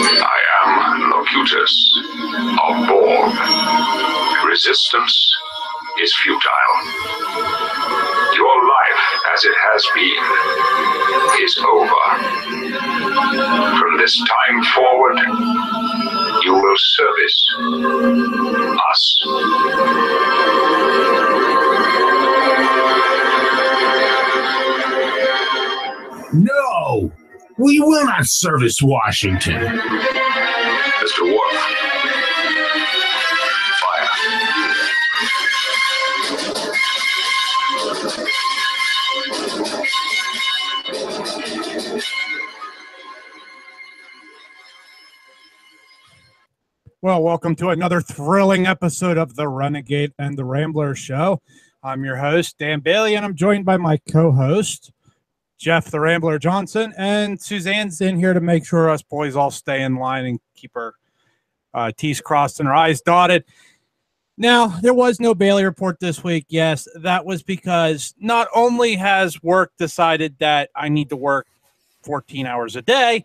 I am Locutus of Borg. Resistance is futile. Your life, as it has been, is over. From this time forward, you will service us. No! We will not service Washington. Mr. Worf, fire. Well, welcome to another thrilling episode of the Renegade and the Rambler show. I'm your host, Dan Bailey, and I'm joined by my co-host, Jeff the Rambler Johnson, and Suzanne's in here to make sure us boys all stay in line and keep our T's crossed and our I's dotted. Now, there was no Bailey report this week. Yes, that was because not only has work decided that I need to work 14 hours a day,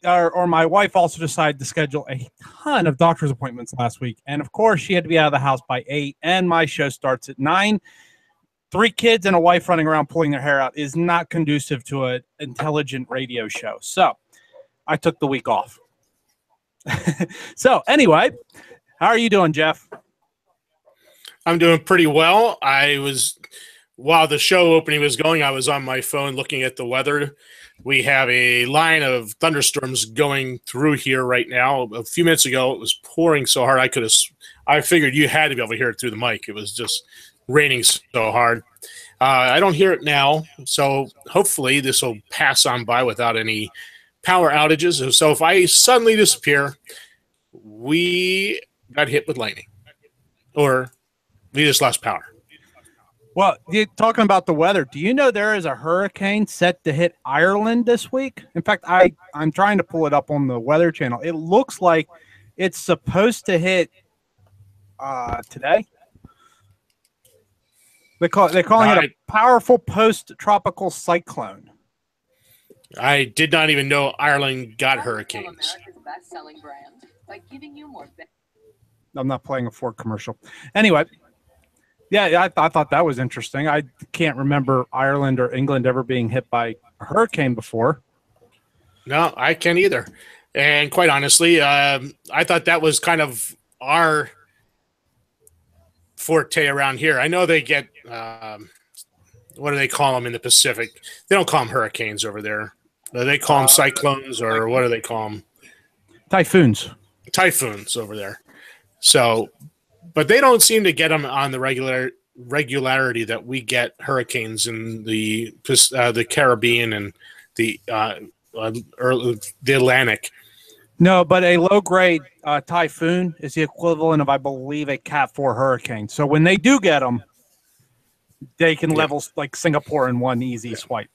or my wife also decided to schedule a ton of doctor's appointments last week. And of course, she had to be out of the house by 8, and my show starts at 9. 3 kids and a wife running around pulling their hair out is not conducive to an intelligent radio show. So I took the week off. So anyway, how are you doing, Jeff? I'm doing pretty well. While the show opening was going, I was on my phone looking at the weather. We have a line of thunderstorms going through here right now. A few minutes ago, it was pouring so hard I figured you had to be able to hear it through the mic. It was just raining so hard. I don't hear it now, so hopefully this will pass on by without any power outages. So if I suddenly disappear, we got hit with lightning, or we just lost power. Well, you're talking about the weather. Do you know there is a hurricane set to hit Ireland this week? In fact, I'm trying to pull it up on the Weather Channel. It looks like it's supposed to hit today. They're calling it a powerful post-tropical cyclone. I did not even know Ireland got hurricanes. I'm not playing a Ford commercial. Anyway, yeah, I thought that was interesting. I can't remember Ireland or England ever being hit by a hurricane before. No, I can't either. And quite honestly, I thought that was kind of our forte around here. I know they get what do they call them in the Pacific? They don't call them hurricanes over there. They call them cyclones, or what do they call them? Typhoons. Typhoons over there. So, but they don't seem to get them on the regularity that we get hurricanes in the Caribbean and the Atlantic. No, but a low-grade typhoon is the equivalent of, I believe, a Cat 4 hurricane. So when they do get them, they can level like Singapore in one easy swipe.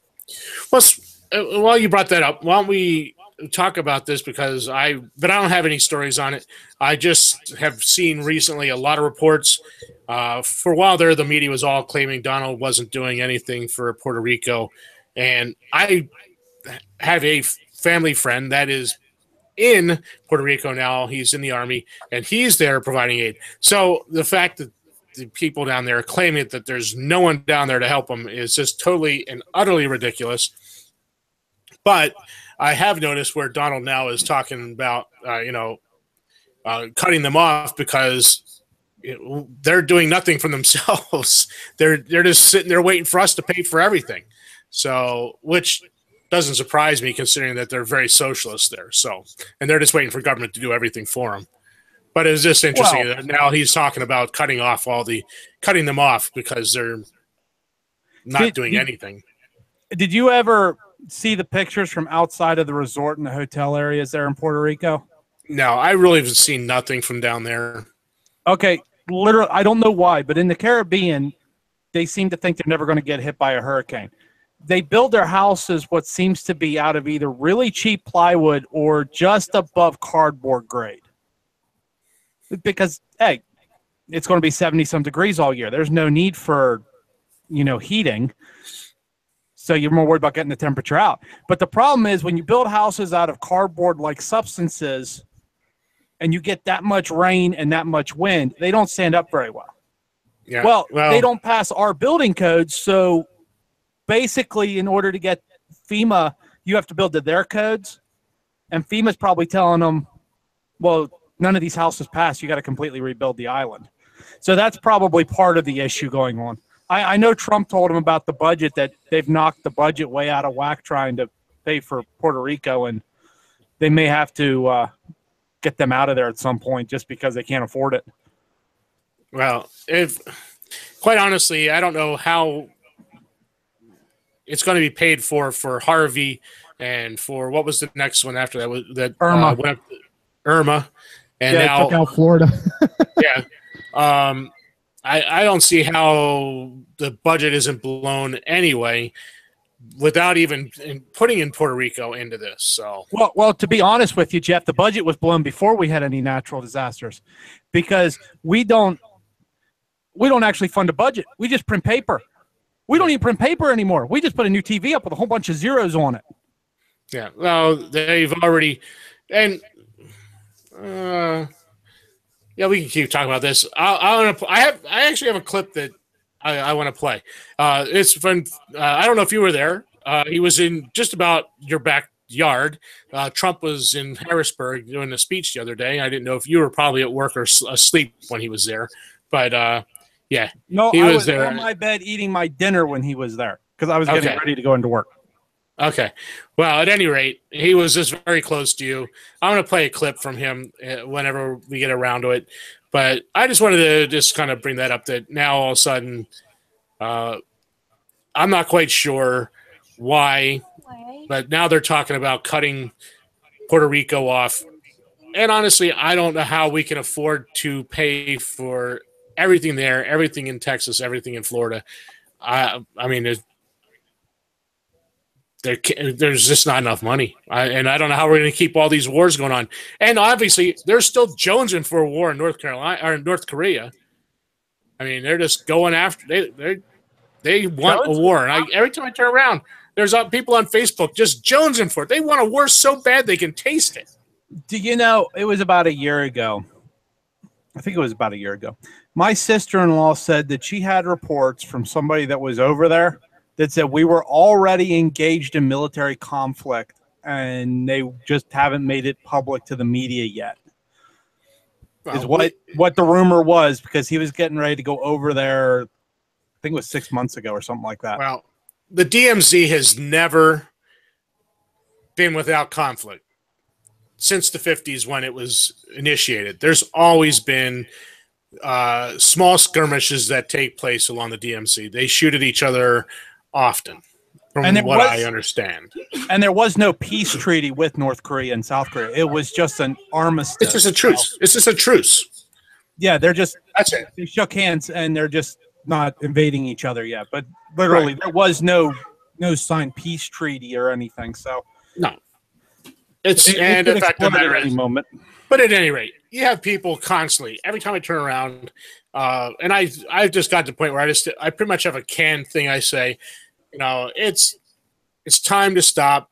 Well, you brought that up. Why don't we talk about this, but I don't have any stories on it. I just have seen recently a lot of reports. For a while there, the media was all claiming Donald wasn't doing anything for Puerto Rico. And I have a family friend that is in Puerto Rico now. He's in the Army, and he's there providing aid. So the fact that the people down there are claiming that there's no one down there to help them is just totally and utterly ridiculous. But I have noticed where Donald now is talking about, cutting them off because they're doing nothing for themselves. They're just sitting there waiting for us to pay for everything. So, which doesn't surprise me considering that they're very socialist there. So, and they're just waiting for government to do everything for them. But it was just interesting that now he's talking about cutting them off because they're not doing anything. Did you ever see the pictures from outside of the resort and the hotel areas there in Puerto Rico? No, I really have seen nothing from down there. Okay, literally, I don't know why, but in the Caribbean, they seem to think they're never going to get hit by a hurricane. They build their houses what seems to be out of either really cheap plywood or just above cardboard grade. Because, hey, it's going to be 70-some degrees all year. There's no need for, heating. So you're more worried about getting the temperature out. But the problem is when you build houses out of cardboard-like substances and you get that much rain and that much wind, they don't stand up very well. Yeah. Well, they don't pass our building codes. So basically, in order to get FEMA, you have to build to their codes. And FEMA's probably telling them, well, none of these houses pass. You got to completely rebuild the island. So that's probably part of the issue going on. I know Trump told him about the budget, that they've knocked the budget way out of whack trying to pay for Puerto Rico, and they may have to get them out of there at some point just because they can't afford it. Well, quite honestly, I don't know how it's going to be paid for Harvey and for what was the next one after that? Irma. Irma. And yeah, now took out Florida. yeah. I don't see how the budget isn't blown anyway without even putting in Puerto Rico into this. So well, to be honest with you, Jeff, the budget was blown before we had any natural disasters because we don't actually fund a budget. We just print paper. We don't even print paper anymore. We just put a new TV up with a whole bunch of zeros on it. Yeah. Well, they've already and yeah, we can keep talking about this. I actually have a clip that I want to play. It's from I don't know if you were there. He was in just about your backyard. Trump was in Harrisburg doing a speech the other day. I didn't know if you were probably at work or asleep when he was there, but yeah, no, he was there on my bed eating my dinner when he was there because I was getting ready to go into work. Okay. Well, at any rate, he was just very close to you. I'm going to play a clip from him whenever we get around to it. But I just wanted to just kind of bring that up that now all of a sudden I'm not quite sure why, but now they're talking about cutting Puerto Rico off. And honestly, I don't know how we can afford to pay for everything there, everything in Texas, everything in Florida. I mean, there's just not enough money. And I don't know how we're going to keep all these wars going on. And obviously, they're still jonesing for a war in North Korea. I mean, they're just going after they want a war. And every time I turn around, there's people on Facebook just jonesing for it. They want a war so bad they can taste it. Do you know, it was about a year ago. I think it was about a year ago. My sister-in-law said that she had reports from somebody that was over there that said we were already engaged in military conflict and they just haven't made it public to the media yet. Well, is what the rumor was, because he was getting ready to go over there, I think it was 6 months ago or something like that. Well, the DMZ has never been without conflict since the 50s when it was initiated. There's always been small skirmishes that take place along the DMZ. They shoot at each other often, from what I understand. And there was no peace treaty with North Korea and South Korea. It was just an armistice. It's just a truce. It's just a truce. Yeah, that's it. They shook hands and they're just not invading each other yet. But literally, there was no signed peace treaty or anything. So no, and the fact of the matter is, moment. But at any rate, you have people constantly. Every time I turn around, and I've just got to the point where I pretty much have a canned thing. I say, it's time to stop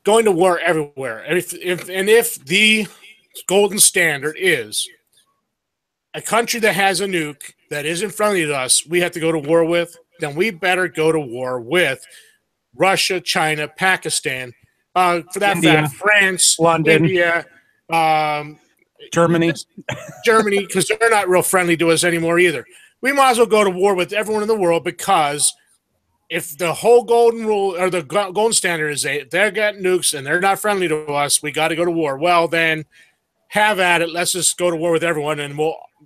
going to war everywhere. And if the golden standard is a country that has a nuke that isn't friendly to us, we have to go to war with, then we better go to war with Russia, China, Pakistan, for that fact, France, London, India, Germany, because they're not real friendly to us anymore either. We might as well go to war with everyone in the world, because if the whole golden rule or the golden standard is they've got nukes and they're not friendly to us, we got to go to war. Well, then have at it. Let's just go to war with everyone, and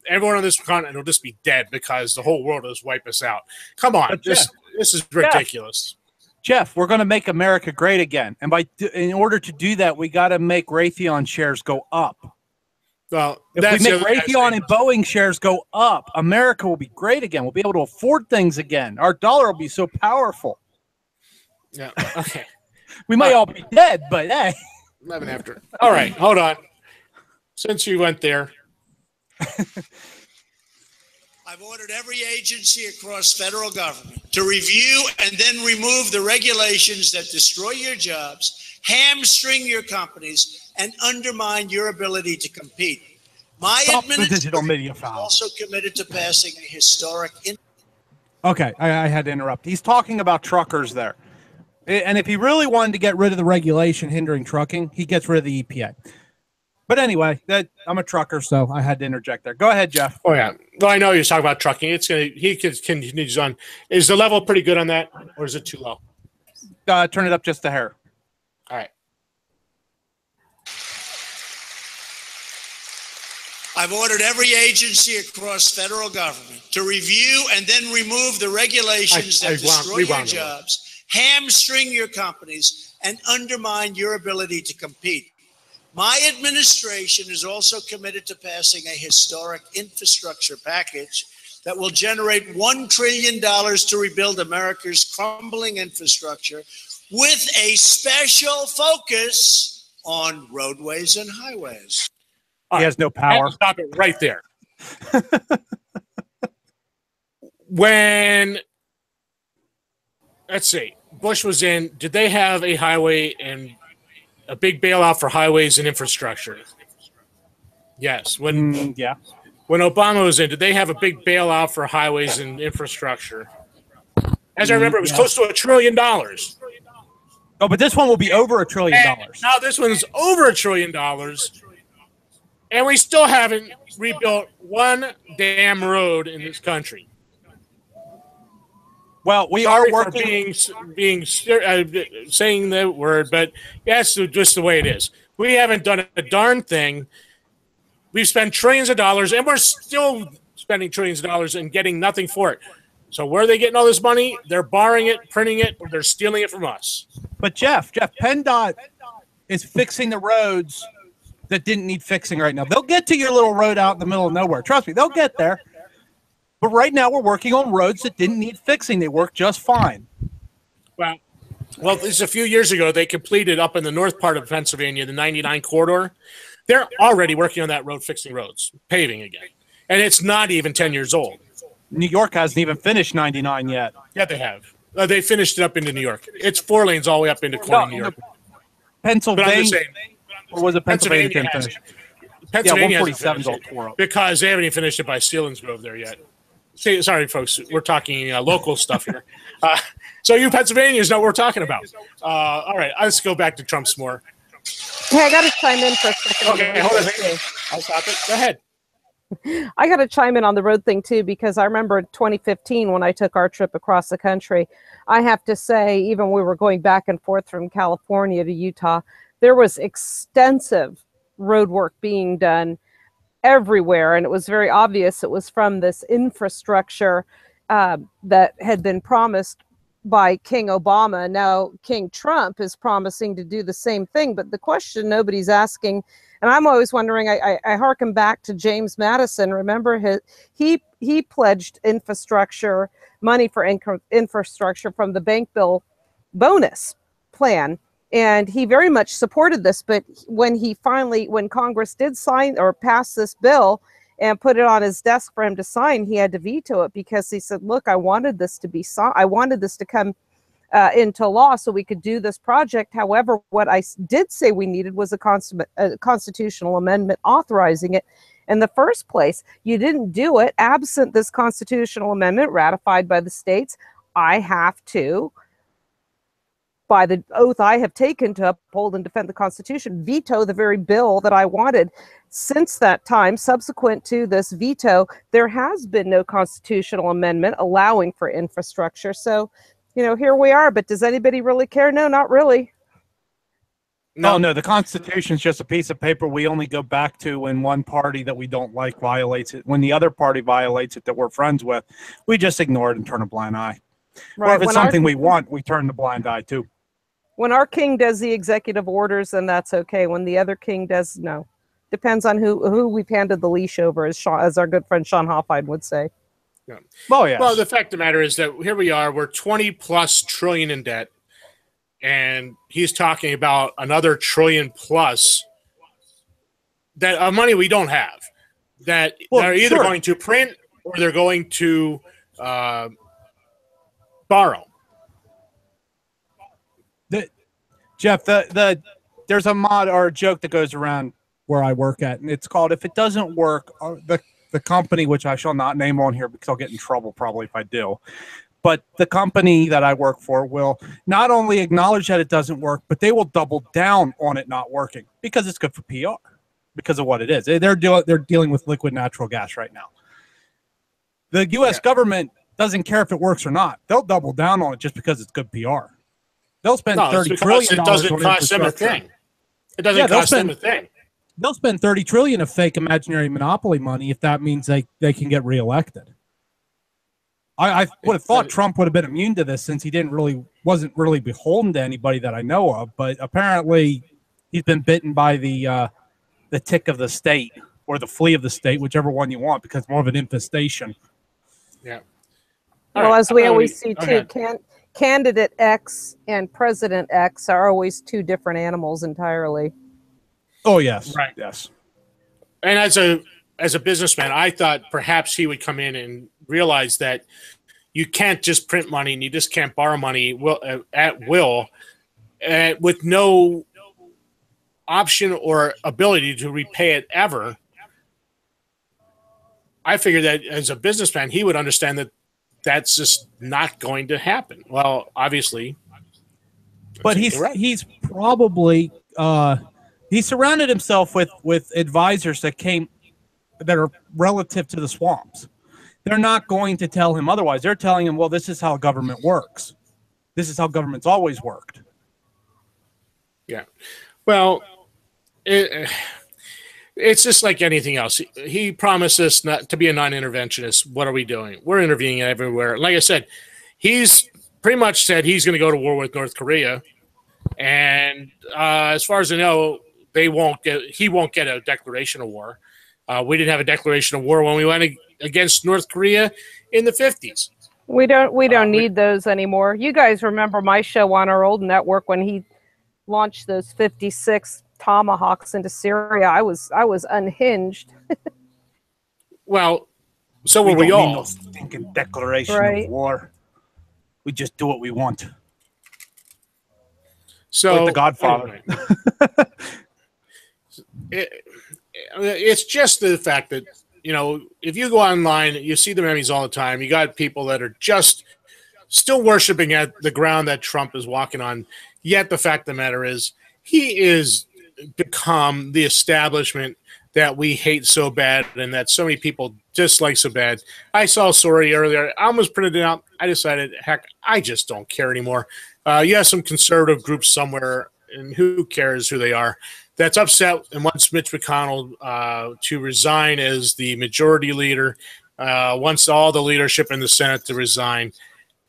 everyone on this continent will just be dead because the whole world will just wipe us out. Come on, this is ridiculous. Jeff, we're going to make America great again, and in order to do that, we got to make Raytheon shares go up. Well, if we make Raytheon and Boeing shares go up, America will be great again. We'll be able to afford things again. Our dollar will be so powerful. Yeah. Okay. We might all be dead, but hey. 11 after. All right. Hold on. Since you went there, I've ordered every agency across federal government to review and then remove the regulations that destroy your jobs, hamstring your companies, and undermine your ability to compete. My administration is also committed to passing a historic... Okay, I had to interrupt. He's talking about truckers there. And if he really wanted to get rid of the regulation hindering trucking, he gets rid of the EPA. But anyway, I'm a trucker, so I had to interject there. Go ahead, Jeff. Oh yeah. Well, I know you're talking about trucking. He continues on. Is the level pretty good on that, or is it too low? Turn it up just a hair. All right. I've ordered every agency across federal government to review and then remove the regulations that destroy your jobs, hamstring your companies, and undermine your ability to compete. My administration is also committed to passing a historic infrastructure package that will generate $1 trillion to rebuild America's crumbling infrastructure with a special focus on roadways and highways. He has no power. Stop it right there. When, let's see, Bush was in, did they have a highway and a big bailout for highways and infrastructure? Yes. When Obama was in, did they have a big bailout for highways and infrastructure? As I remember, it was close to $1 trillion. Oh, but this one will be over $1 trillion. Now this one's over $1 trillion. And we still haven't rebuilt one damn road in this country. Well, we Sorry are working. Saying the word, but that's just the way it is. We haven't done a darn thing. We've spent trillions of dollars, and we're still spending trillions of dollars and getting nothing for it. So where are they getting all this money? They're borrowing it, printing it, or they're stealing it from us. But Jeff, PennDOT is fixing the roads that didn't need fixing right now. They'll get to your little road out in the middle of nowhere. Trust me, they'll get there. But right now we're working on roads that didn't need fixing. They work just fine. Well, this is a few years ago. They completed up in the north part of Pennsylvania, the 99 corridor. They're already working on that road, fixing roads, paving again. And it's not even 10 years old. New York hasn't even finished 99 yet. Yeah, they have. They finished it up into New York. It's 4 lanes all the way up into New York. Pennsylvania. Or was it Pennsylvania didn't finish? Pennsylvania 147 hasn't finished it because they haven't even finished it by Selinsgrove there yet. Sorry, folks. We're talking local stuff here. So you Pennsylvanians know what we're talking about. All right, let's go back to Trump some more. Hey, I got to chime in for a second. Okay, hold on. I'll stop it. Go ahead. I got to chime in on the road thing, too, because I remember 2015 when I took our trip across the country. I have to say, even when we were going back and forth from California to Utah, there was extensive road work being done everywhere, and it was very obvious it was from this infrastructure that had been promised by King Obama. Now King Trump is promising to do the same thing, but the question nobody's asking, and I'm always wondering, I harken back to James Madison. Remember, he pledged infrastructure money for infrastructure from the bank bill bonus plan. And he very much supported this, but when Congress did sign or pass this bill and put it on his desk for him to sign, he had to veto it because he said, look, I wanted this to be I wanted this to come into law so we could do this project. However, what I did say we needed was a constitutional amendment authorizing it in the first place. You didn't do it. Absent this constitutional amendment ratified by the states, I have to, by the oath I have taken to uphold and defend the Constitution, veto the very bill that I wanted. Since that time, subsequent to this veto, there has been no constitutional amendment allowing for infrastructure. So, here we are. But does anybody really care? No, not really. No, the Constitution is just a piece of paper we only go back to when one party that we don't like violates it. When the other party violates it that we're friends with, we just ignore it and turn a blind eye. Right. Or if it's something we want, we turn the blind eye too. When our king does the executive orders, then that's okay. When the other king does, no. Depends on who we've handed the leash over, as our good friend Sean Hoffine would say. Yeah. Oh, yeah. Well, the fact of the matter is that here we are, we're 20+ trillion in debt, and he's talking about another trillion plus that money we don't have that they're either going to print or they're going to borrow. Jeff, there's a mod or a joke that goes around where I work at, and it's called "If it doesn't work," the company, which I shall not name on here because I'll get in trouble probably if I do, but the company that I work for will not only acknowledge that it doesn't work, but they will double down on it not working because it's good for PR, because of what it is. They're dealing with liquid natural gas right now. The U.S. government doesn't care if it works or not. They'll double down on it just because it's good PR. They'll spend $30 trillion. It doesn't cost them a thing. It doesn't cost them a thing. They'll spend $30 trillion of fake imaginary monopoly money if that means they can get reelected. I would have thought Trump would have been immune to this since he wasn't really beholden to anybody that I know of. But apparently, he's been bitten by the tick of the state or the flea of the state, whichever one you want, because it's more of an infestation. Yeah. Well, as we always see too, Candidate X and President X are always two different animals entirely. Oh, yes. Right. Yes. And as a businessman, I thought perhaps he would come in and realize that you can't just print money and you just can't borrow money at will with no option or ability to repay it ever. I figured that as a businessman, he would understand that that's just not going to happen. Well, obviously, but he's probably he surrounded himself with advisors that are relative to the swamps. They're not going to tell him otherwise. They're telling him, well, this is how government works. This is how government's always worked. Yeah. Well, it's just like anything else. He promised us not to be a non-interventionist. What are we doing? We're intervening everywhere. Like I said, he's pretty much said he's going to go to war with North Korea. And as far as I know, he won't get a declaration of war. We didn't have a declaration of war when we went against North Korea in the 50s. We don't need those anymore. You guys remember my show on our old network when he launched those 56 Tomahawks into Syria. I was unhinged. Well, so were we all. No stinking declaration of war. We just do what we want. So like the Godfather. It's just the fact that, if you go online, you see the memes all the time. You got people that are just still worshiping at the ground that Trump is walking on. Yet the fact of the matter is, he is become the establishment that we hate so bad and that so many people dislike so bad. I saw a story earlier. I almost printed it out. I decided, heck, I just don't care anymore. You have some conservative groups somewhere, and who cares who they are, that's upset and wants Mitch McConnell to resign as the majority leader, wants all the leadership in the Senate to resign.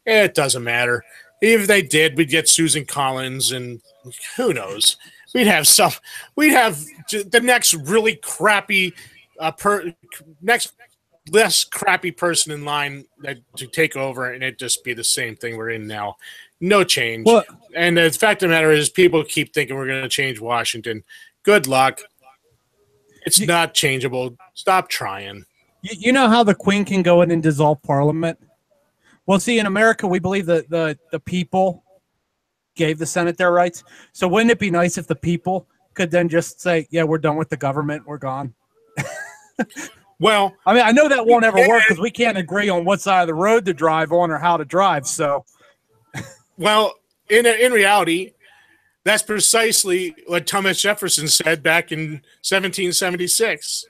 It doesn't matter. If they did, we'd get Susan Collins, and who knows? We'd have the next really crappy, next less crappy person in line to take over, and it'd just be the same thing we're in now. No change. Well, and the fact of the matter is, people keep thinking we're going to change Washington. Good luck. It's not changeable. Stop trying. You know how the Queen can go in and dissolve Parliament? Well, see, in America, we believe that the people gave the Senate their rights. So wouldn't it be nice if the people could then just say, yeah, we're done with the government. We're gone. Well, I mean, I know that won't ever work because we can't agree on what side of the road to drive on or how to drive. So, well, in reality, that's precisely what Thomas Jefferson said back in 1776.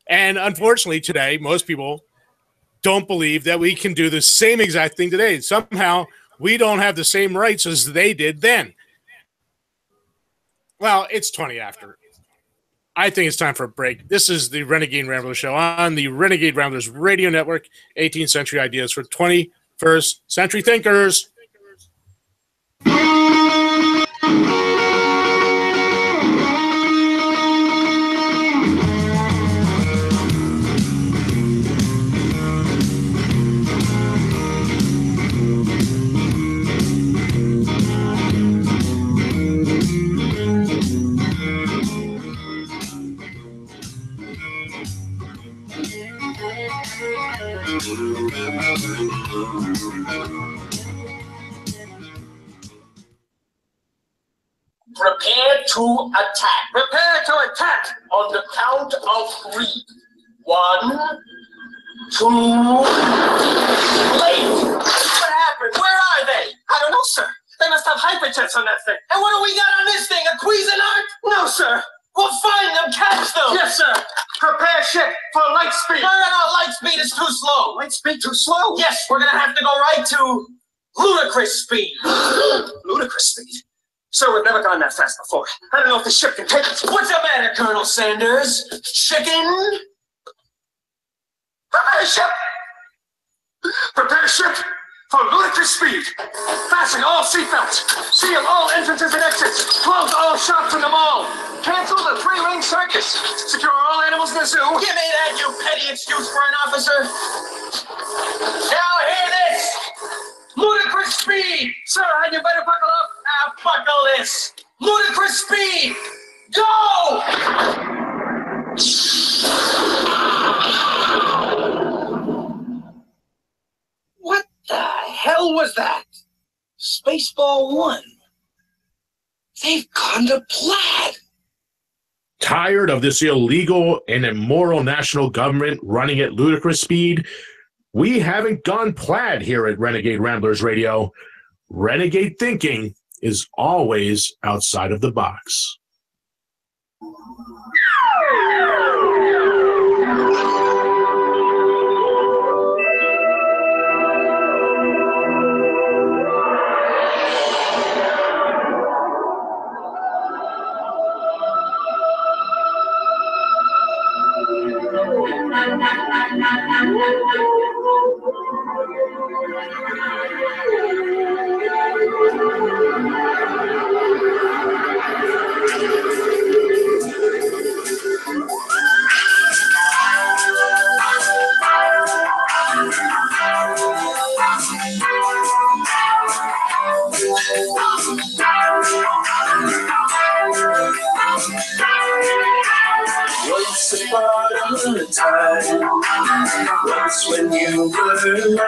And unfortunately, today, most people don't believe that we can do the same exact thing today. Somehow, we don't have the same rights as they did then. Well, it's 20 after. I think it's time for a break. This is the Renegade Rambler Show on the Renegade Ramblers Radio Network, 18th Century Ideas for 21st Century Thinkers. Prepare to attack. Prepare to attack on the count of 3. 1, 2, late. What happened? Where are they? I don't know, sir. They must have hyperjets on that thing. And what do we got on this thing? A Cuisinart? No, sir. We'll find them, catch them. Yes, sir. Prepare ship for light speed. No, light speed is too slow. Light speed too slow? Yes, we're going to have to go right to ludicrous speed. Ludicrous speed? Sir, we've never gone that fast before. I don't know if the ship can take us. What's the matter, Colonel Sanders? Chicken? Prepare ship! Prepare ship for ludicrous speed. Fasten all seatbelts. Seal all entrances and exits. Close all shops in the mall. Cancel the 3-ring circus. Secure all animals in the zoo. Give me that, you petty excuse for an officer. Now hear this. Ludicrous speed. Sir, and you better buckle up. Buckle this. Ludicrous speed. Go! What the hell was that? Spaceball 1. They've gone to plaid. Tired of this illegal and immoral national government running at ludicrous speed? We haven't gone plaid here at Renegade Ramblers Radio. Renegade thinking is always outside of the box. Once upon a time, once when you were mine,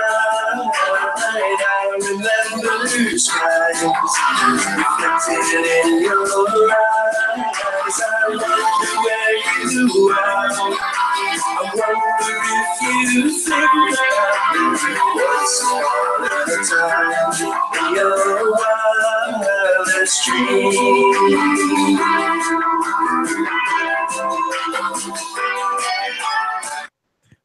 I remember skies reflected in your eyes. I wonder where you are. I wonder if you think that once upon a time, your wildest dream.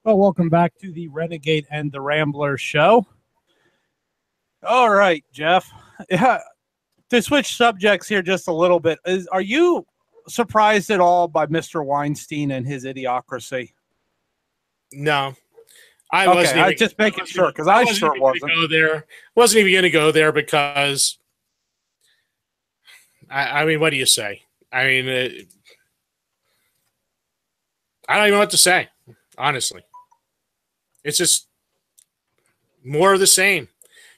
Well, welcome back to the Renegade and the Rambler show. All right, Jeff. Yeah, to switch subjects here just a little bit, are you surprised at all by Mr. Weinstein and his idiocracy? No. I was just making sure because I sure wasn't. Wasn't even going to go there because, I mean, what do you say? I mean, I don't even know what to say, honestly. It's just more of the same.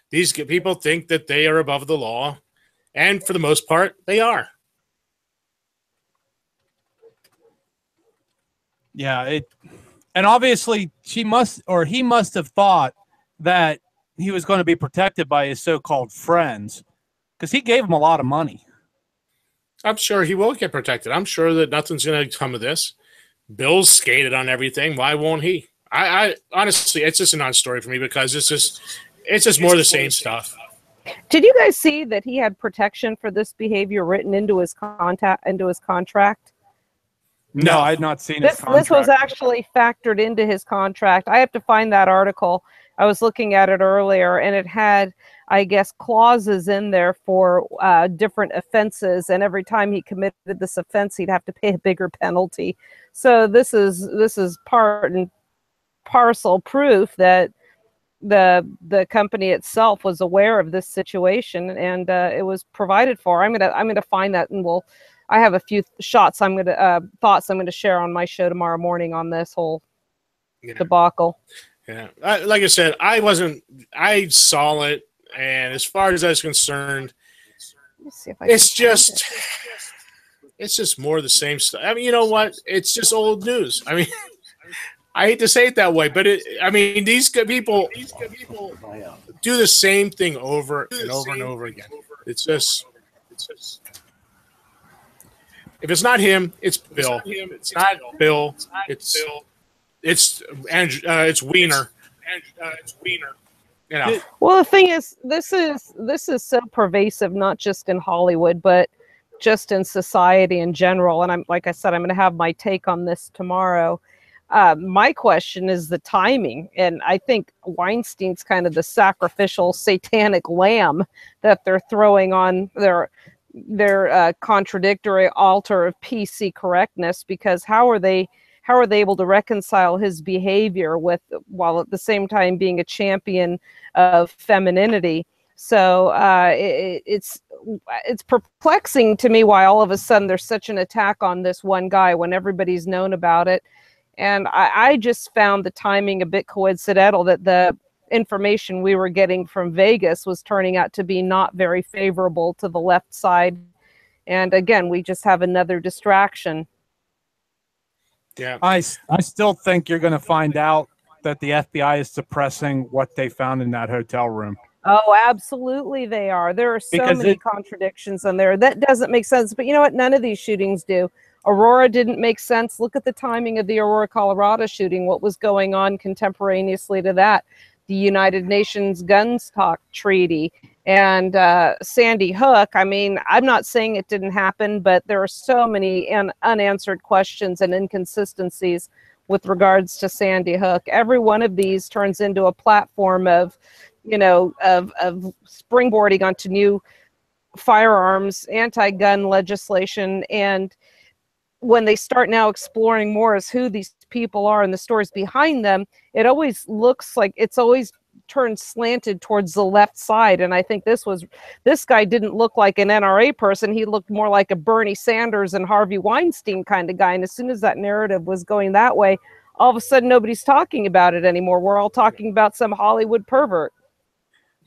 These people think that they are above the law, and for the most part, they are. Yeah, and obviously he must have thought that he was going to be protected by his so-called friends because he gave them a lot of money. I'm sure he will get protected. I'm sure that nothing's going to come of this. Bill's skated on everything. Why won't he? I honestly, it's just a non-story for me because it's just more of the same stuff. Did you guys see that he had protection for this behavior written into his contract? No, I had not seen his contract. This was actually factored into his contract. I have to find that article. I was looking at it earlier, and it had, I guess, clauses in there for different offenses, and every time he committed this offense, he'd have to pay a bigger penalty. So this is part and parcel proof that the company itself was aware of this situation, and it was provided for. I'm gonna find that, and I have a few thoughts I'm gonna share on my show tomorrow morning on this whole debacle. Yeah, like I said, I saw it, and as far as I was concerned, it's just more of the same stuff. I mean, you know what? It's just old news. I mean, I hate to say it that way, but I mean, these people do the same thing over and over and over again. It's just if it's not him, it's Bill. It's not Bill. It's Wiener. You know. Well, the thing is, this is so pervasive, not just in Hollywood, but just in society in general. And I'm like I said, I'm going to have my take on this tomorrow. My question is the timing, and I think Weinstein's kind of the sacrificial satanic lamb that they're throwing on their contradictory altar of PC correctness, because how are they able to reconcile his behavior while at the same time being a champion of femininity? So it's perplexing to me why all of a sudden there's such an attack on this one guy when everybody's known about it. And I just found the timing a bit coincidental, that the information we were getting from Vegas was turning out to be not very favorable to the left side. And again, we just have another distraction. Yeah, I still think you're going to find out that the FBI is suppressing what they found in that hotel room. Oh, absolutely they are. There are so many contradictions in there. That doesn't make sense. But you know what? None of these shootings do. Aurora didn't make sense. Look at the timing of the Aurora, Colorado shooting. What was going on contemporaneously to that? The United Nations Gun Talk Treaty and Sandy Hook. I mean, I'm not saying it didn't happen, but there are so many unanswered questions and inconsistencies with regards to Sandy Hook. Every one of these turns into a platform of springboarding onto new firearms, anti-gun legislation. And when they start now exploring more as who these people are and the stories behind them, it always looks like it's always turned slanted towards the left side. And I think this guy didn't look like an NRA person. He looked more like a Bernie Sanders and Harvey Weinstein kind of guy. And as soon as that narrative was going that way, all of a sudden nobody's talking about it anymore. We're all talking about some Hollywood pervert.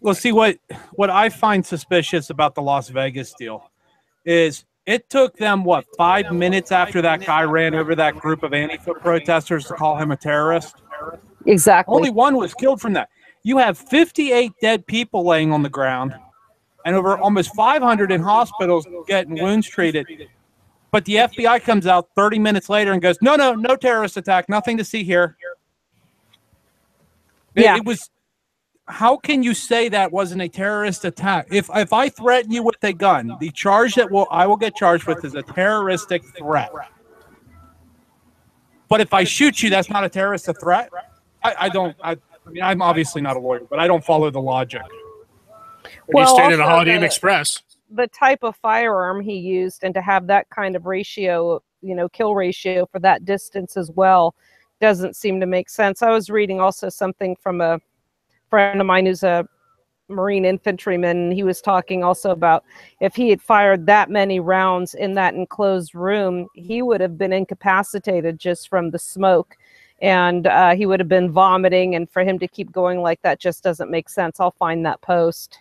Well, see, what I find suspicious about the Las Vegas deal is it took them, 5 minutes after that guy ran over that group of Antifa protesters to call him a terrorist? Exactly. Only one was killed from that. You have 58 dead people laying on the ground and over almost 500 in hospitals getting wounds treated. But the FBI comes out 30 minutes later and goes, no terrorist attack, nothing to see here. Yeah. It was. How can you say that wasn't a terrorist attack? If I threaten you with a gun, the charge that I will get charged with is a terroristic threat. But if I shoot you, that's not a terrorist threat? I mean, I'm obviously not a lawyer, but I don't follow the logic. Well, he stayed in a Holiday Inn Express. The type of firearm he used, and to have that kind of ratio, kill ratio for that distance as well, doesn't seem to make sense. I was reading also something from a friend of mine who's a Marine infantryman, and he was talking also about if he had fired that many rounds in that enclosed room, he would have been incapacitated just from the smoke, and he would have been vomiting, and for him to keep going like that just doesn't make sense. I'll find that post.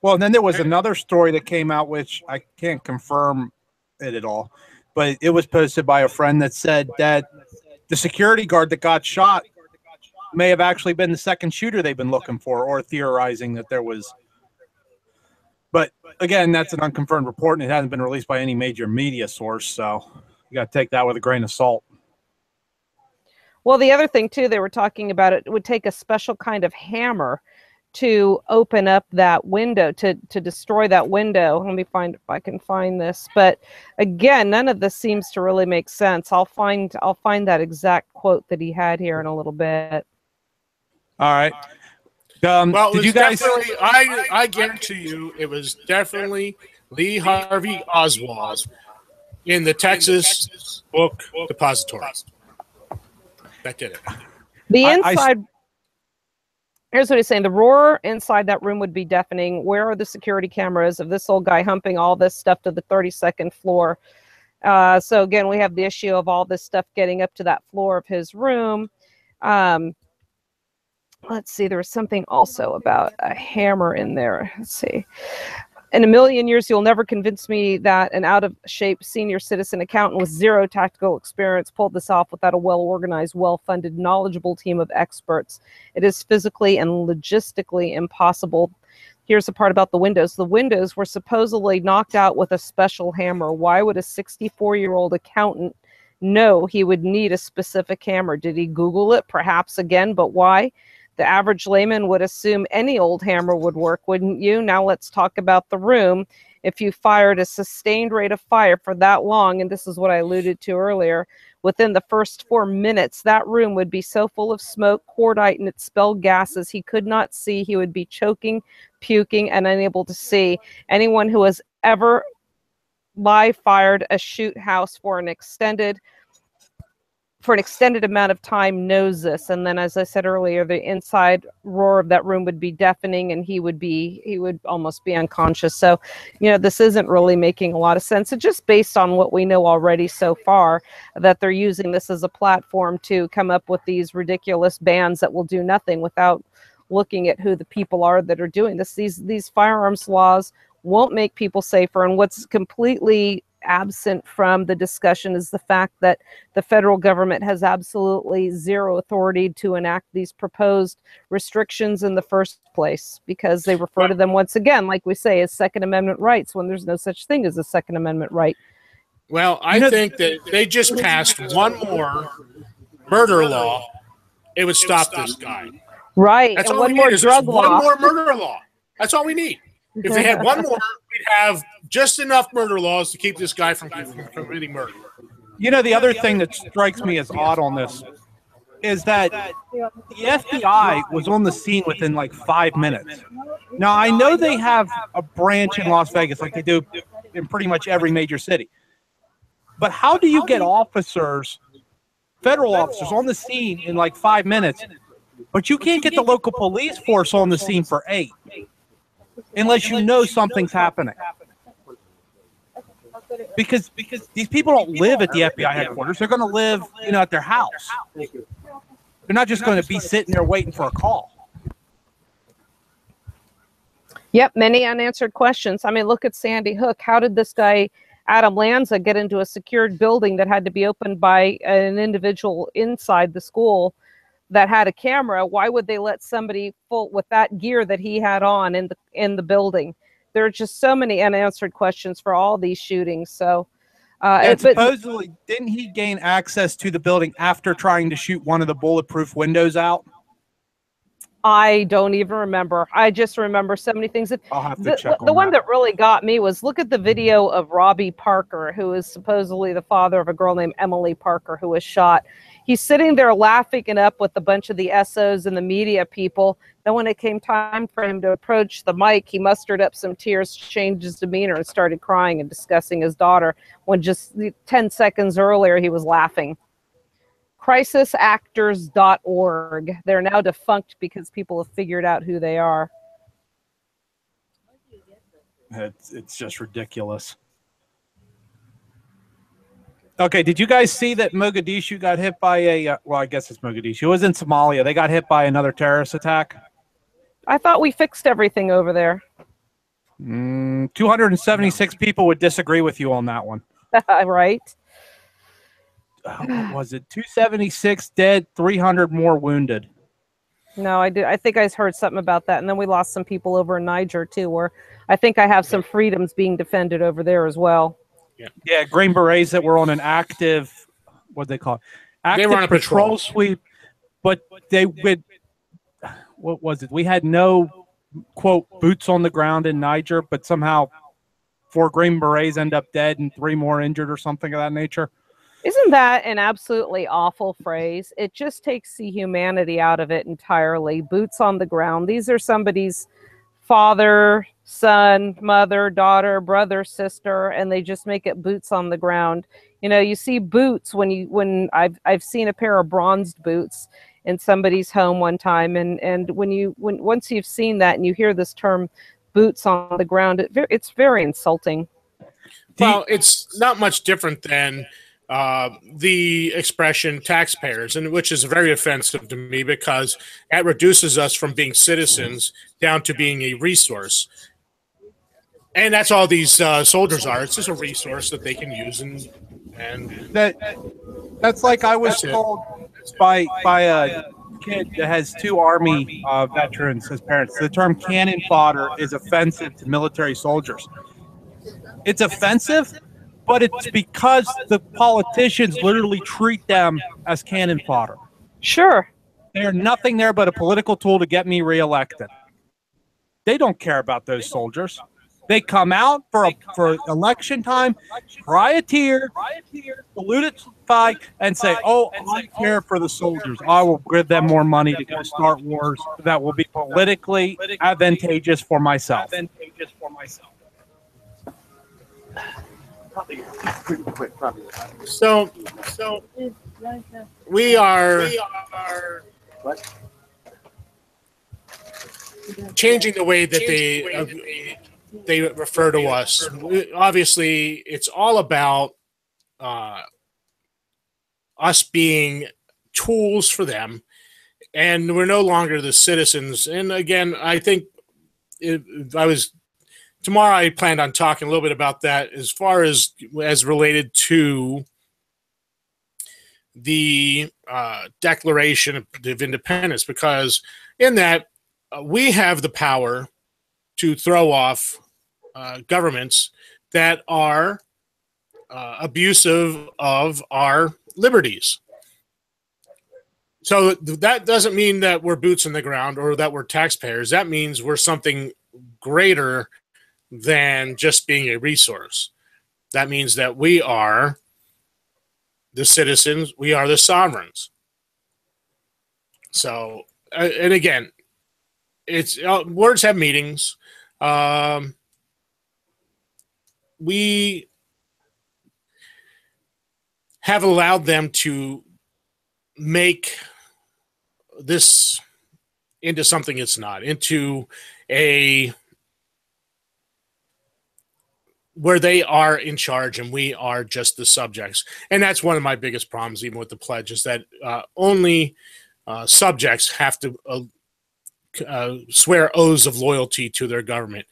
Well, and then there was another story that came out, which I can't confirm it at all, but it was posted by a friend that said that the security guard that got shot may have actually been the second shooter they've been looking for, or theorizing that there was. But again, that's an unconfirmed report, and it hasn't been released by any major media source, so you got to take that with a grain of salt. Well, the other thing too, they were talking about, it would take a special kind of hammer to open up that window, to destroy that window. Let me find if I can find this. But again, none of this seems to really make sense. I'll find that exact quote that he had here in a little bit. All right. Well, did you guys? I guarantee you, it was definitely Lee Harvey Oswald in the Texas Book Depository. That did it. The inside. Here's what he's saying. The roar inside that room would be deafening. Where are the security cameras of this old guy humping all this stuff to the 32nd floor? So again, we have the issue of all this stuff getting up to that floor of his room. Let's see. There was something also about a hammer in there. Let's see. In a million years, you'll never convince me that an out-of-shape senior citizen accountant with zero tactical experience pulled this off without a well-organized, well-funded, knowledgeable team of experts. It is physically and logistically impossible. Here's the part about the windows. The windows were supposedly knocked out with a special hammer. Why would a 64-year-old accountant know he would need a specific hammer? Did he Google it? Perhaps again, but why? The average layman would assume any old hammer would work, wouldn't you? Now let's talk about the room. If you fired a sustained rate of fire for that long, and this is what I alluded to earlier, within the first 4 minutes, that room would be so full of smoke, cordite, and expelled gases he could not see. He would be choking, puking, and unable to see. Anyone who has ever live fired a shoot house for an extended amount of time knows this. And then, as I said earlier, the inside roar of that room would be deafening, and he would almost be unconscious. So, this isn't really making a lot of sense. It's just based on what we know already so far, that they're using this as a platform to come up with these ridiculous bans that will do nothing without looking at who the people are that are doing this. These firearms laws won't make people safer. And what's completely absent from the discussion is the fact that the federal government has absolutely zero authority to enact these proposed restrictions in the first place, because they refer to them, once again, like we say, as Second Amendment rights, when there's no such thing as a Second Amendment right. Well, I think that they just passed one more murder law. It would stop this guy. Right. That's and all one we more need is drug law. one more murder law. That's all we need. If they had one more, we'd have just enough murder laws to keep this guy from committing murder. The other thing that strikes me as odd on this is that the FBI was on the scene within like 5 minutes. Now, I know they have a branch in Las Vegas like they do in pretty much every major city. But how do you get officers, federal officers, on the scene in like 5 minutes, but you can't get the local police force on the scene for 8? Unless you know something's happening. Because these people don't live at the FBI headquarters. They're going to live, at their house. They're not just going to be sitting there waiting for a call. Yep, many unanswered questions. I mean, look at Sandy Hook. How did this guy, Adam Lanza, get into a secured building that had to be opened by an individual inside the school that had a camera? Why would they let somebody full with that gear that he had on in the building? There are just so many unanswered questions for all these shootings. So, supposedly, didn't he gain access to the building after trying to shoot one of the bulletproof windows out? I don't even remember. I just remember so many things. I'll have to check the one that really got me was, look at the video of Robbie Parker, who is supposedly the father of a girl named Emily Parker who was shot. He's sitting there laughing it up with a bunch of the SOs and the media people. Then when it came time for him to approach the mic, he mustered up some tears, changed his demeanor, and started crying and discussing his daughter, when just 10 seconds earlier he was laughing. Crisisactors.org. They're now defunct because people have figured out who they are. It's just ridiculous. Okay, did you guys see that Mogadishu got hit by a, well, I guess it's Mogadishu. It was in Somalia. They got hit by another terrorist attack. I thought we fixed everything over there. 276 people would disagree with you on that one. Right? What was it? 276 dead, 300 more wounded. No, I did. I think I heard something about that. And then we lost some people over in Niger, too, where I think I have some freedoms being defended over there as well. Yeah, Green Berets that were on an active, what they call it? Active they were on a patrol sweep, but they would, what was it? We had no, quote, boots on the ground in Niger, but somehow 4 Green Berets end up dead and 3 more injured or something of that nature. Isn't that an absolutely awful phrase? It just takes the humanity out of it entirely. Boots on the ground. These are somebody's father, son, mother, daughter, brother, sister, and they just make it boots on the ground. You know, you see boots when I've seen a pair of bronzed boots in somebody's home one time, and once you've seen that and you hear this term boots on the ground, it's very insulting. Well, it's not much different than the expression taxpayers, and which is very offensive to me because that reduces us from being citizens down to being a resource. And that's all these soldiers are. It's just a resource that they can use, and that's like I was told by a kid that has 2 Army veterans as parents. The term cannon fodder is offensive to military soldiers. It's offensive, but it's because the politicians literally treat them as cannon fodder. Sure. They're nothing there but a political tool to get me reelected. They don't care about those soldiers. They come out for election time, privateer, solidify, and say, "Oh, I care for the soldiers. I will give them more money to go start wars that will be politically advantageous for myself." So we are changing the way that they refer to us. Obviously, it's all about us being tools for them, and we're no longer the citizens. And again, I think tomorrow I planned on talking a little bit about that as far as related to the Declaration of Independence, because in that we have the power to throw off governments that are abusive of our liberties. So that doesn't mean that we're boots on the ground or that we're taxpayers. That means we're something greater than just being a resource. That means that we are the citizens, we are the sovereigns. So, and again, it's words have meanings. We have allowed them to make this into something it's not, into where they are in charge and we are just the subjects. And that's one of my biggest problems, even with the pledge, is that only subjects have to swear oaths of loyalty to their government.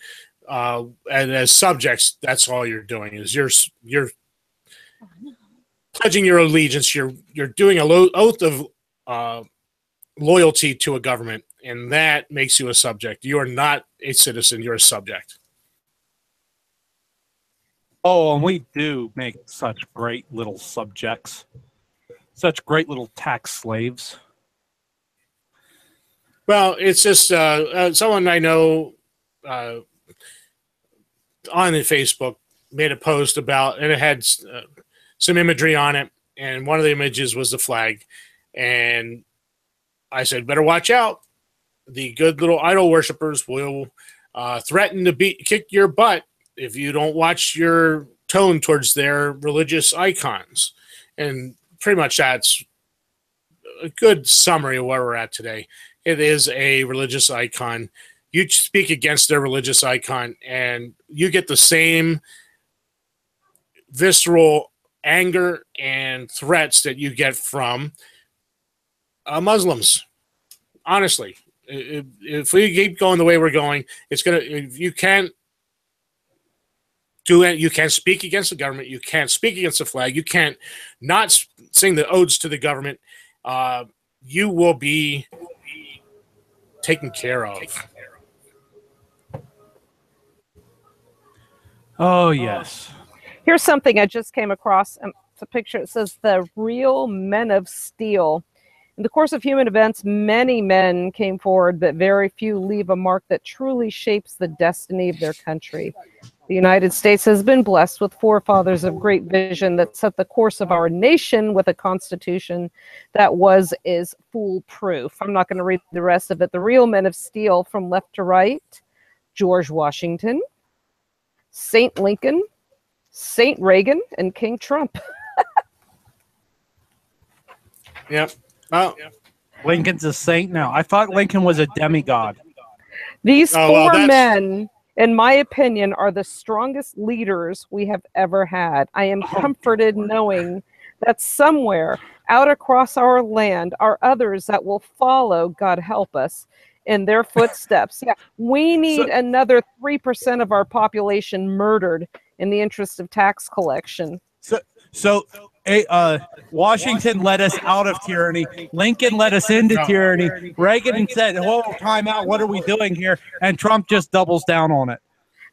And as subjects, that's all you're doing is you're pledging your allegiance. You're doing an oath of loyalty to a government, and that makes you a subject. You are not a citizen. You're a subject. Oh, and we do make such great little subjects, such great little tax slaves. Well, it's just someone I know on Facebook made a post about, and it had some imagery on it, and one of the images was the flag, and I said, better watch out. The good little idol worshipers will threaten to kick your butt if you don't watch your tone towards their religious icons. And pretty much that's a good summary of where we're at today. It is a religious icon. You speak against their religious icon, and you get the same visceral anger and threats that you get from Muslims. Honestly, if we keep going the way we're going, it's gonna. You can't do it. You can't speak against the government. You can't speak against the flag. You can't not sing the odes to the government. You will be taken care of. Oh, yes. Here's something I just came across. It's a picture. It says the real men of steel. In the course of human events, many men came forward, but very few leave a mark that truly shapes the destiny of their country. The United States has been blessed with forefathers of great vision that set the course of our nation with a constitution that is foolproof. I'm not going to read the rest of it. The real men of steel from left to right: George Washington, Saint Lincoln, Saint Reagan, and King Trump. Yep. Oh, Lincoln's a saint now. I thought Lincoln was a demigod. These four men, in my opinion, are the strongest leaders we have ever had. I am comforted knowing that somewhere out across our land are others that will follow, God help us, in their footsteps. Yeah, we need another 3% of our population murdered in the interest of tax collection. Washington led us out of tyranny. Lincoln led us into tyranny. Reagan said, "Whoa, time out! What are we doing here?" And Trump just doubles down on it.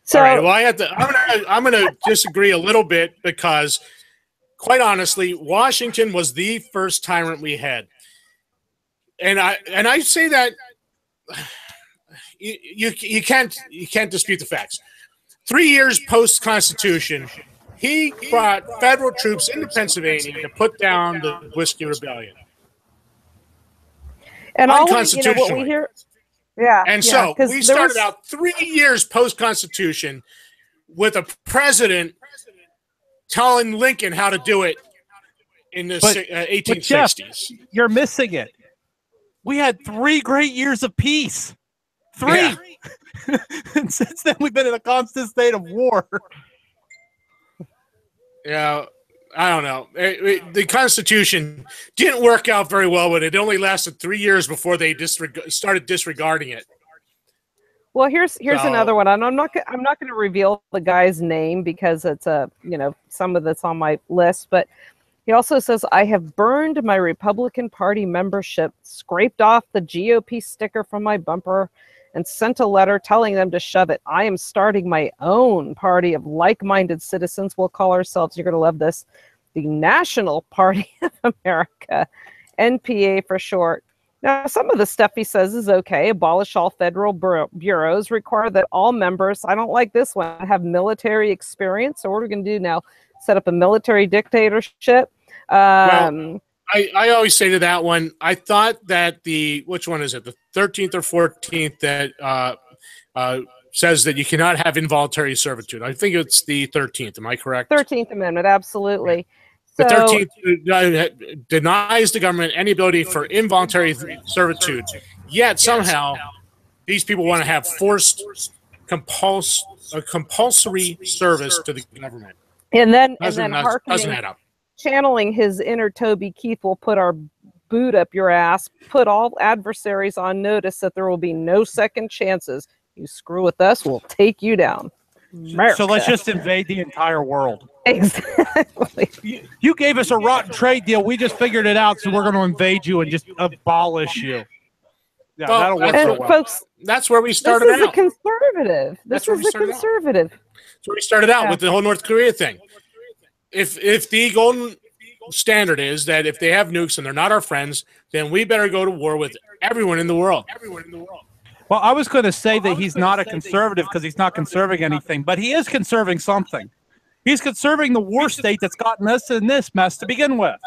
So, all right, well, I'm gonna disagree a little bit because, quite honestly, Washington was the first tyrant we had, and I say that you can't dispute the facts. 3 years post Constitution, he brought federal troops into Pennsylvania to put down the Whiskey Rebellion. And what we hear, so we started out 3 years post Constitution with a president telling Lincoln how to do it in the 1860s. Jeff, you're missing it. We had 3 great years of peace. 3. Yeah. And since then, we've been in a constant state of war. Yeah, I don't know. The Constitution didn't work out very well, but it only lasted 3 years before they started disregarding it. Well, here's another one, and I'm not going to reveal the guy's name because it's some of that's on my list, but he also says, "I have burned my Republican Party membership, scraped off the GOP sticker from my bumper, and sent a letter telling them to shove it. I am starting my own party of like-minded citizens. We'll call ourselves," you're going to love this, "the National Party of America," NPA for short. Now, some of the stuff he says is okay. Abolish all federal bureaus, require that all members, I don't like this one, have military experience. So what are we going to do now? Set up a military dictatorship? Well, I always say to that one, I thought that which one is it? The 13th or 14th that says that you cannot have involuntary servitude. I think it's the 13th. Am I correct? 13th Amendment, absolutely. The 13th denies the government any ability for involuntary servitude. Yet somehow these people want to have forced compulsory service to the government. And then doesn't add up. Channeling his inner Toby Keith, will put our boot up your ass, put all adversaries on notice that there will be no second chances. You screw with us, we'll take you down. America. So let's just invade the entire world. Exactly. You gave us a rotten trade deal. We just figured it out, so we're going to invade you and just abolish you. Yeah, that'll work so well. Folks, that's where we started out. This is a conservative. This is a conservative. That's where we started out with the whole North Korea thing. If the golden standard is that if they have nukes and they're not our friends, then we better go to war with everyone in the world. Well, I was going to say that he's not a conservative because he's not conserving anything, but he is conserving something. He's conserving the war state that's gotten us in this mess to begin with.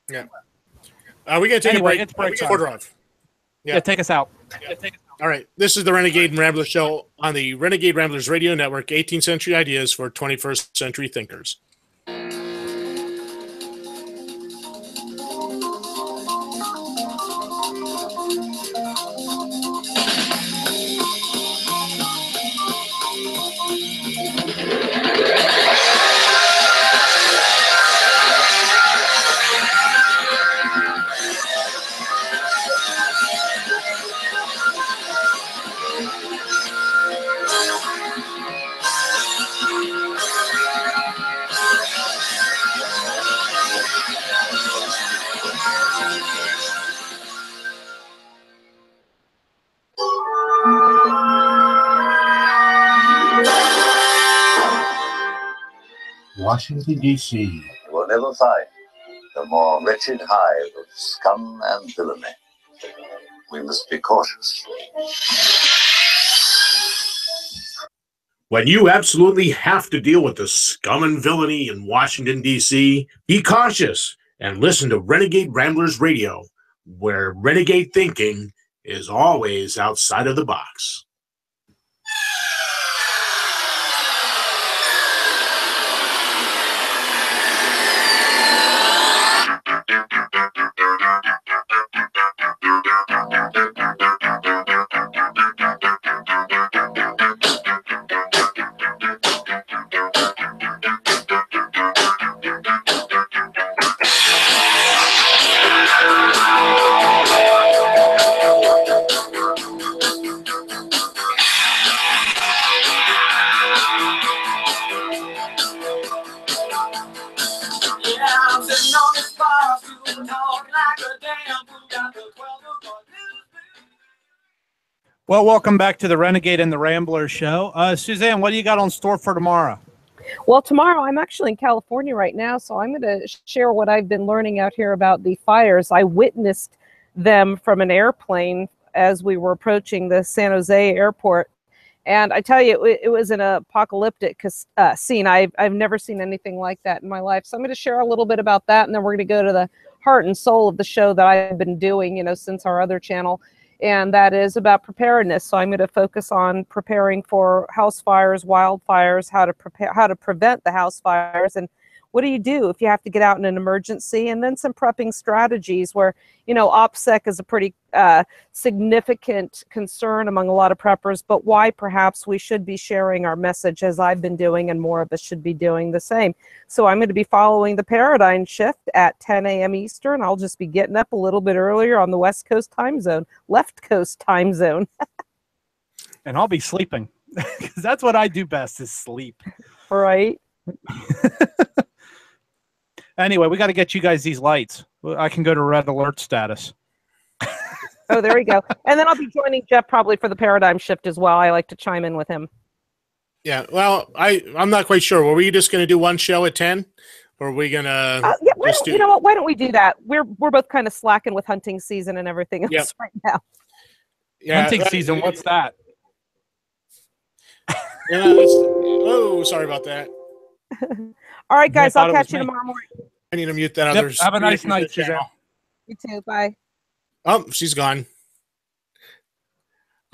Yeah. We're going to take a break. It's break time. Quarter off. Yeah, take us out. All right. This is the Renegade and Rambler Show on the Renegade Ramblers Radio Network, 18th century ideas for 21st century thinkers. Washington, D.C. You will never find a more wretched hive of scum and villainy. We must be cautious. When you absolutely have to deal with the scum and villainy in Washington, D.C., be cautious and listen to Renegade Ramblers Radio, where renegade thinking is always outside of the box. Well, welcome back to the Renegade and the Rambler show. Suzanne, what do you got on store for tomorrow? Well, tomorrow I'm actually in California right now, so I'm going to share what I've been learning out here about the fires. I witnessed them from an airplane as we were approaching the San Jose airport. And I tell you, it was an apocalyptic scene. I've never seen anything like that in my life. So I'm going to share a little bit about that, and then we're going to go to the heart and soul of the show that I've been doing, since our other channel. And that is about preparedness. So I'm going to focus on preparing for house fires, wildfires, how to prevent the house fires, and what do you do if you have to get out in an emergency, and then some prepping strategies where, OPSEC is a pretty significant concern among a lot of preppers, but why perhaps we should be sharing our message as I've been doing, and more of us should be doing the same. So I'm going to be following the paradigm shift at 10 a.m. Eastern. I'll just be getting up a little bit earlier on the West Coast time zone, left coast time zone. And I'll be sleeping, because that's what I do best, is sleep. Right. Anyway, we got to get you guys these lights. I can go to red alert status. Oh, there we go. And then I'll be joining Jeff probably for the paradigm shift as well. I like to chime in with him. Yeah, well, I'm not quite sure. Were we just going to do one show at 10? Or are we going to you know what? Why don't we do that? We're both kind of slacking with hunting season and everything else right now. Yeah, hunting season, what's that? Yeah, sorry about that. All right, guys, I'll catch you tomorrow morning. I need to mute that other. Have a nice night, Suzanne. You too. Bye. Oh, she's gone.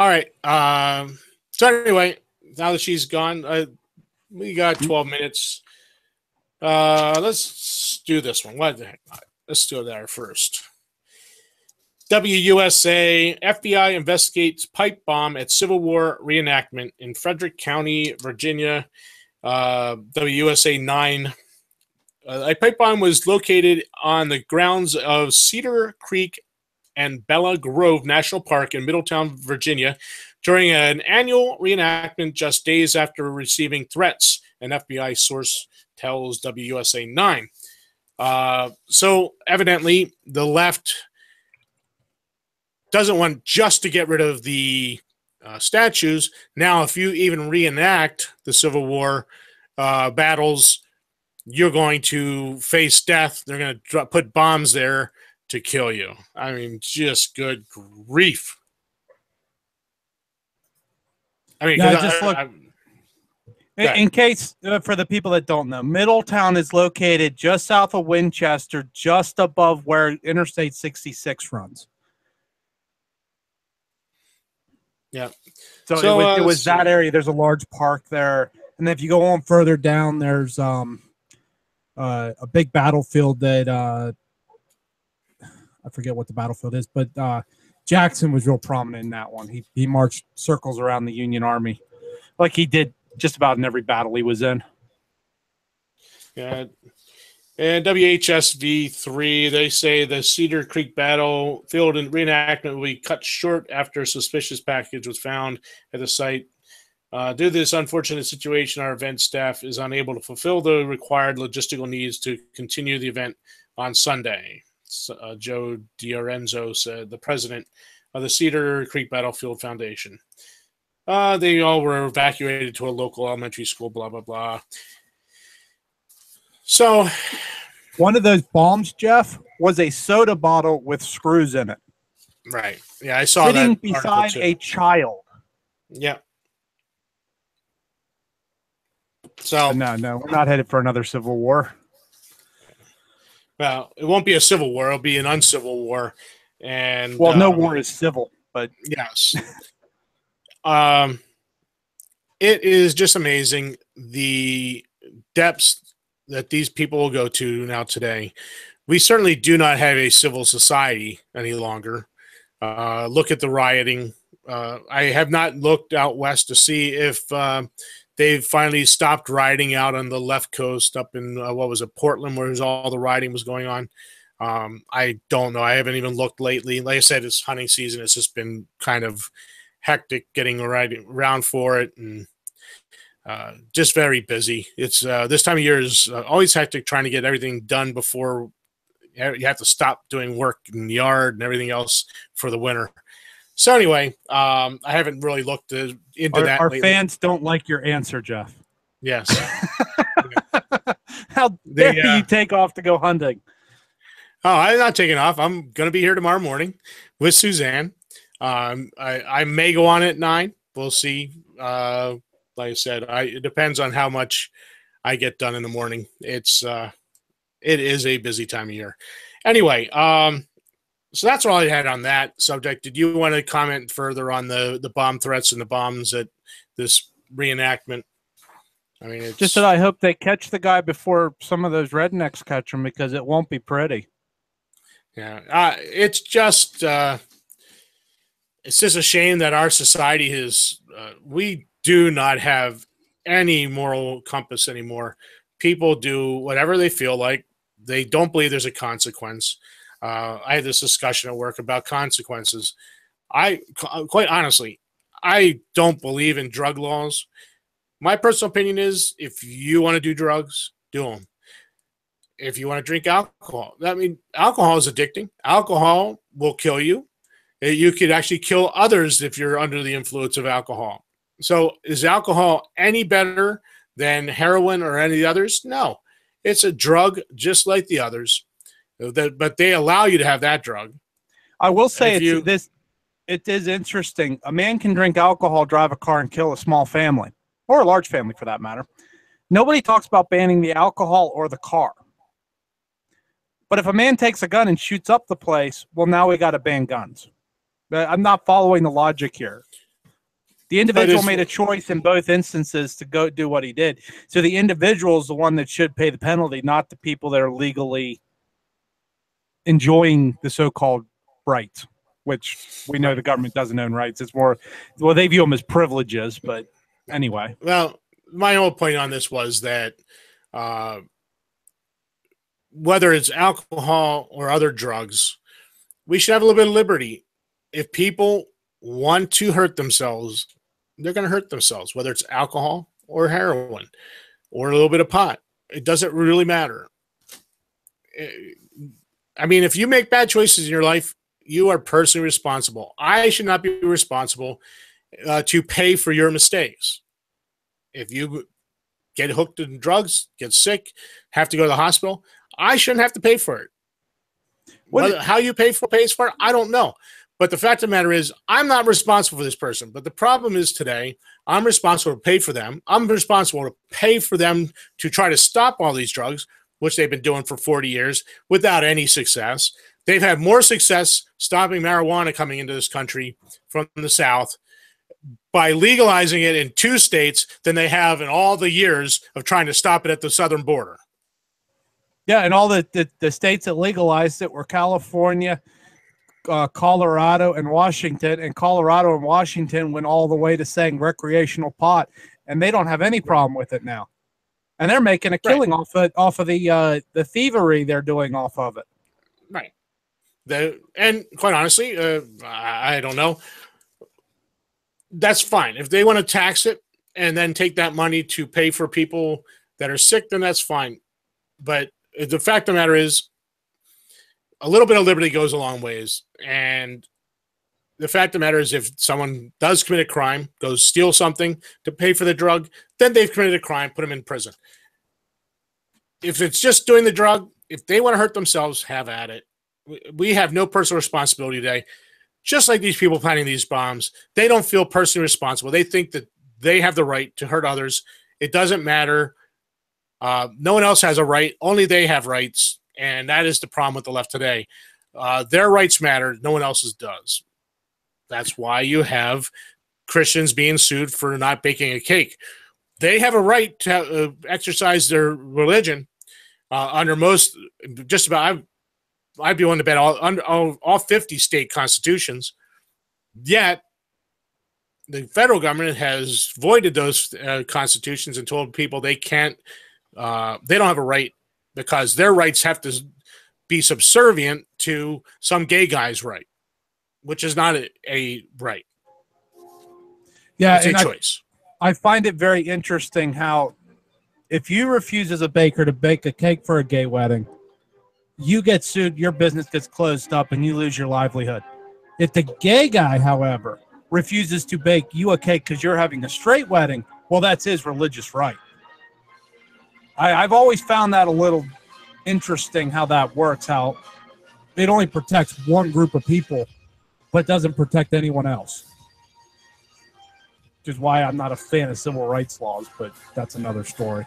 All right. So anyway, now that she's gone, we got 12 minutes. Let's do this one. What the heck? Let's go there first. WUSA, FBI investigates pipe bomb at Civil War reenactment in Frederick County, Virginia. WUSA 9. A pipe bomb was located on the grounds of Cedar Creek and Bella Grove National Park in Middletown, Virginia, during an annual reenactment just days after receiving threats, an FBI source tells WUSA 9. So evidently, the left doesn't want just to get rid of the statues. Now, if you even reenact the Civil War battles, you're going to face death. They're going to put bombs there to kill you. I mean, just good grief. I mean, in case for the people that don't know, Middletown is located just south of Winchester, just above where Interstate 66 runs. Yeah. So it was that area. There's a large park there. And then if you go on further down, there's a big battlefield that I forget what the battlefield is, but Jackson was real prominent in that one. He marched circles around the Union Army like he did just about in every battle he was in. Yeah. And WHSV3, they say the Cedar Creek battlefield and reenactment will be cut short after a suspicious package was found at the site. Due to this unfortunate situation, our event staff is unable to fulfill the required logistical needs to continue the event on Sunday. Joe Diorenzo said, the president of the Cedar Creek Battlefield Foundation. They all were evacuated to a local elementary school, blah, blah, blah. So, one of those bombs, Jeff, was a soda bottle with screws in it. Right. Yeah, I saw sitting that beside a child. Yeah. So no, we're not headed for another civil war. Well, it won't be a civil war; it'll be an uncivil war. And no war is civil, but yes. It is just amazing the depths that these people will go to now today. We certainly do not have a civil society any longer. Look at the rioting. I have not looked out west to see if they've finally stopped rioting out on the left coast up in, Portland, where all the rioting was going on. I don't know. I haven't even looked lately. Like I said, it's hunting season. It's just been kind of hectic getting around for it, and just very busy. It's this time of year is always hectic, trying to get everything done before you have to stop doing work in the yard and everything else for the winter. So anyway, I haven't really looked into that. Our lately. fans don't like your answer, Jeff. Yes. How dare you take off to go hunting? Oh, I'm not taking off. I'm going to be here tomorrow morning with Suzanne. I may go on at 9. We'll see. Like I said, it depends on how much I get done in the morning. It is a busy time of year. Anyway, so that's all I had on that subject. Did you want to comment further on the bomb threats and the bombs at this reenactment? I mean, it's just that I hope they catch the guy before some of those rednecks catch him, because it won't be pretty. Yeah, it's just a shame that our society has. We do not have any moral compass anymore. People do whatever they feel like. They don't believe there's a consequence. I had this discussion at work about consequences. Quite honestly, I don't believe in drug laws. My personal opinion is, if you want to do drugs, do them. If you want to drink alcohol, alcohol is addicting. Alcohol will kill you. You could actually kill others if you're under the influence of alcohol. So is alcohol any better than heroin or any of the others? No. It's a drug just like the others. But they allow you to have that drug. I will say it is interesting. A man can drink alcohol, drive a car, and kill a small family, or a large family for that matter. Nobody talks about banning the alcohol or the car. But if a man takes a gun and shoots up the place, well, now we got to ban guns. I'm not following the logic here. The individual made a choice in both instances to go do what he did. So the individual is the one that should pay the penalty, not the people that are legally enjoying the so-called rights, which we know the government doesn't own rights. It's more, well, they view them as privileges, but anyway. Well, my whole point on this was that whether it's alcohol or other drugs, we should have a little bit of liberty. If people want to hurt themselves, they're going to hurt themselves, whether it's alcohol or heroin or a little bit of pot. It doesn't really matter. I mean, if you make bad choices in your life, you are personally responsible. I should not be responsible to pay for your mistakes. If you get hooked in drugs, get sick, have to go to the hospital, I shouldn't have to pay for it. How you pays for it, I don't know. But the fact of the matter is, I'm not responsible for this person. But the problem is today, I'm responsible to pay for them. I'm responsible to pay for them to try to stop all these drugs, which they've been doing for 40 years without any success. They've had more success stopping marijuana coming into this country from the South by legalizing it in 2 states than they have in all the years of trying to stop it at the southern border. Yeah, and all the states that legalized it were California, Colorado, and Washington. And Colorado and Washington went all the way to saying recreational pot, and they don't have any problem with it now. And they're making a killing off of the thievery they're doing off of it. Right. And quite honestly, I don't know. That's fine. If they want to tax it and then take that money to pay for people that are sick, then that's fine. But the fact of the matter is, a little bit of liberty goes a long ways. And the fact of the matter is, if someone does commit a crime, goes steal something to pay for the drug, then they've committed a crime, put them in prison. If it's just doing the drug, if they want to hurt themselves, have at it. We have no personal responsibility today. Just like these people planning these bombs, they don't feel personally responsible. They think that they have the right to hurt others. It doesn't matter. No one else has a right. Only they have rights. And that is the problem with the left today. Their rights matter. No one else's does. That's why you have Christians being sued for not baking a cake. They have a right to exercise their religion under most, just about, I'd be willing to bet all 50 state constitutions. Yet, the federal government has voided those constitutions and told people they can't, they don't have a right, because their rights have to be subservient to some gay guy's right, which is not a right. Yeah, it's a choice. I find it very interesting how if you refuse as a baker to bake a cake for a gay wedding, you get sued, your business gets closed up, and you lose your livelihood. If the gay guy, however, refuses to bake you a cake because you're having a straight wedding, well, that's his religious right. I've always found that a little interesting how that works, how it only protects one group of people but doesn't protect anyone else. Which is why I'm not a fan of civil rights laws, but that's another story.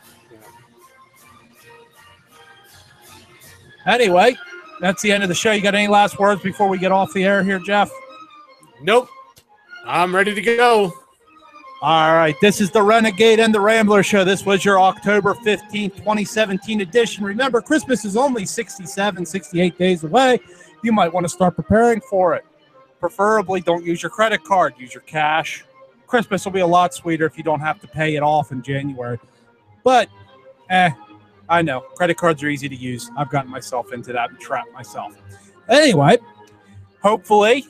Anyway, that's the end of the show. You got any last words before we get off the air here, Jeff? Nope. I'm ready to go. All right. This is the Renegade and the Rambler show. This was your October 15th, 2017 edition. Remember, Christmas is only 67, 68 days away. You might want to start preparing for it. Preferably, don't use your credit card. Use your cash. Christmas will be a lot sweeter if you don't have to pay it off in January. But, I know. Credit cards are easy to use. I've gotten myself into that and trapped myself. Anyway, hopefully,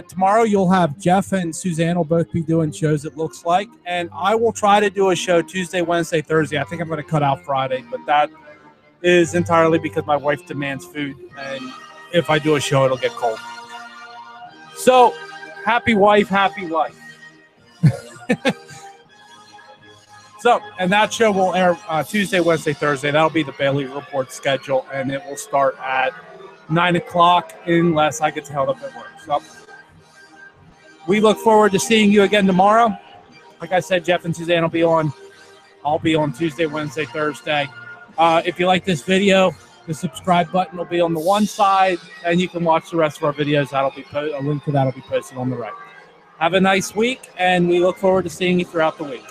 tomorrow you'll have Jeff and Suzanne will both be doing shows, it looks like. And I will try to do a show Tuesday, Wednesday, Thursday. I think I'm going to cut out Friday, but that is entirely because my wife demands food. And if I do a show, it'll get cold. So, happy wife, happy life. So, and that show will air Tuesday, Wednesday, Thursday. That'll be the Bailey Report schedule, and it will start at 9 o'clock unless I get held up at work. So, we look forward to seeing you again tomorrow. Like I said, Jeff and Suzanne will be on. I'll be on Tuesday, Wednesday, Thursday. If you like this video, the subscribe button will be on the one side, and you can watch the rest of our videos. That'll be a link to that will be posted on the right. Have a nice week, and we look forward to seeing you throughout the week.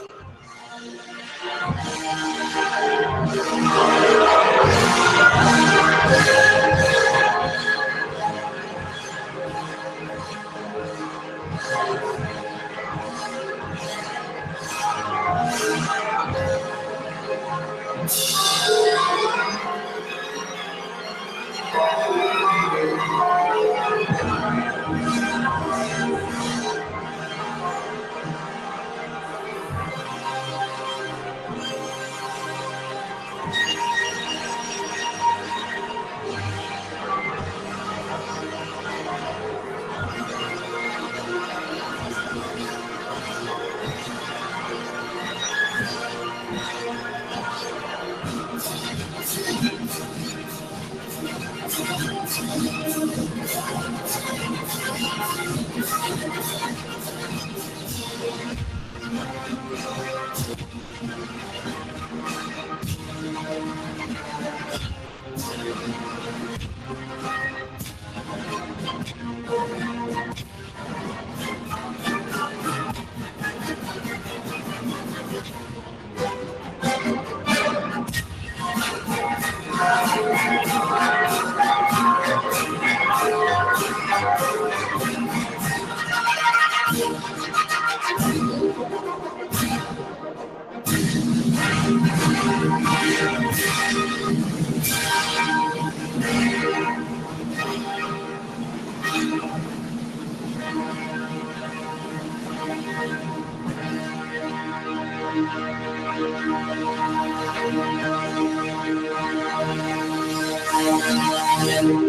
Yeah.